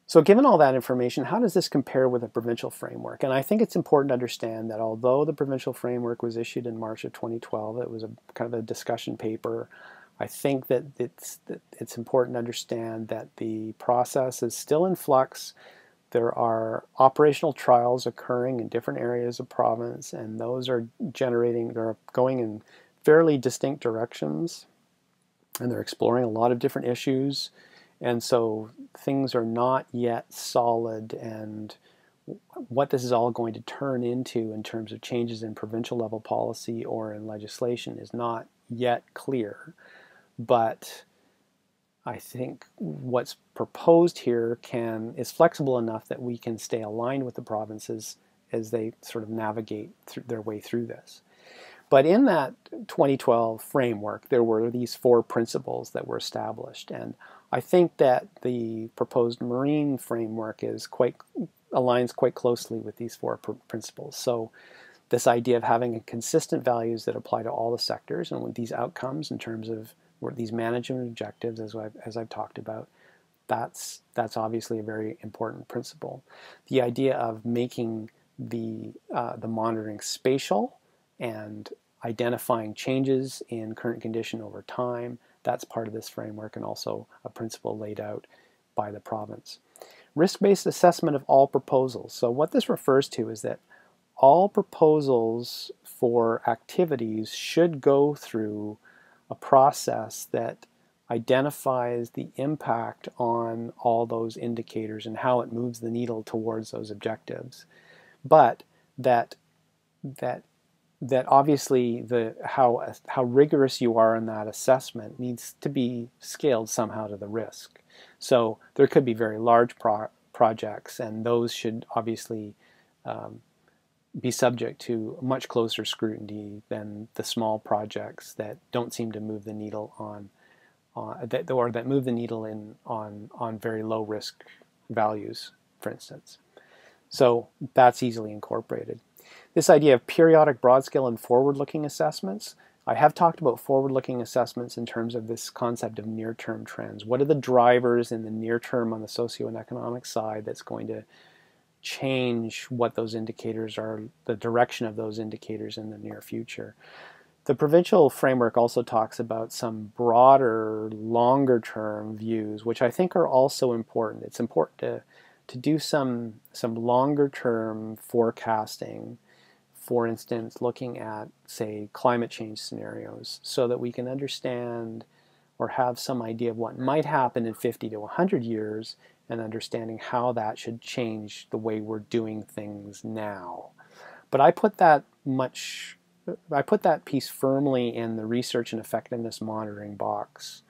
So given all that information, how does this compare with a provincial framework? And I think it's important to understand that although the provincial framework was issued in March of 2012, it was a kind of a discussion paper. I think that it's important to understand that the process is still in flux. There are operational trials occurring in different areas of province, and those are they're going in fairly distinct directions, and they're exploring a lot of different issues. And so things are not yet solid, and what this is all going to turn into in terms of changes in provincial level policy or in legislation is not yet clear. But I think what's proposed here is flexible enough that we can stay aligned with the provinces as they sort of navigate their way through this. But in that 2012 framework, there were these 4 principles that were established. And I think that the proposed marine framework aligns quite closely with these 4 principles. So this idea of having consistent values that apply to all the sectors, and with these outcomes in terms of these management objectives, as I've talked about, that's obviously a very important principle. The idea of making the monitoring spatial and identifying changes in current condition over time, that's part of this framework, and also a principle laid out by the province. Risk-based assessment of all proposals. So what this refers to is that all proposals for activities should go through a process that identifies the impact on all those indicators and how it moves the needle towards those objectives. But that obviously how rigorous you are in that assessment needs to be scaled somehow to the risk. So there could be very large projects, and those should obviously be subject to much closer scrutiny than the small projects that don't seem to move the needle that move the needle on very low risk values, for instance. So that's easily incorporated. This idea of periodic broad-scale and forward-looking assessments. I have talked about forward-looking assessments in terms of this concept of near-term trends. What are the drivers in the near term on the socioeconomic side that's going to change what those indicators are, the direction of those indicators in the near future? The provincial framework also talks about some broader, longer-term views, which I think are also important. It's important to do some longer-term forecasting, for instance, looking at, say, climate change scenarios, so that we can understand or have some idea of what might happen in 50 to 100 years, and understanding how that should change the way we're doing things now. But I put that piece firmly in the research and effectiveness monitoring box,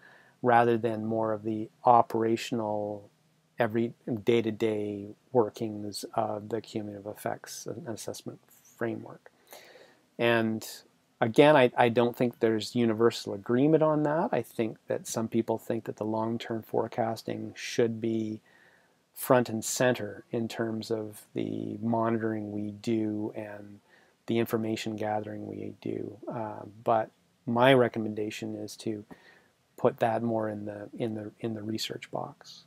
rather than more of the operational, every day-to-day workings of the cumulative effects assessment framework. And again, I don't think there's universal agreement on that. I think that some people think that the long-term forecasting should be front and center in terms of the monitoring we do and the information gathering we do. But my recommendation is to put that more in the research box.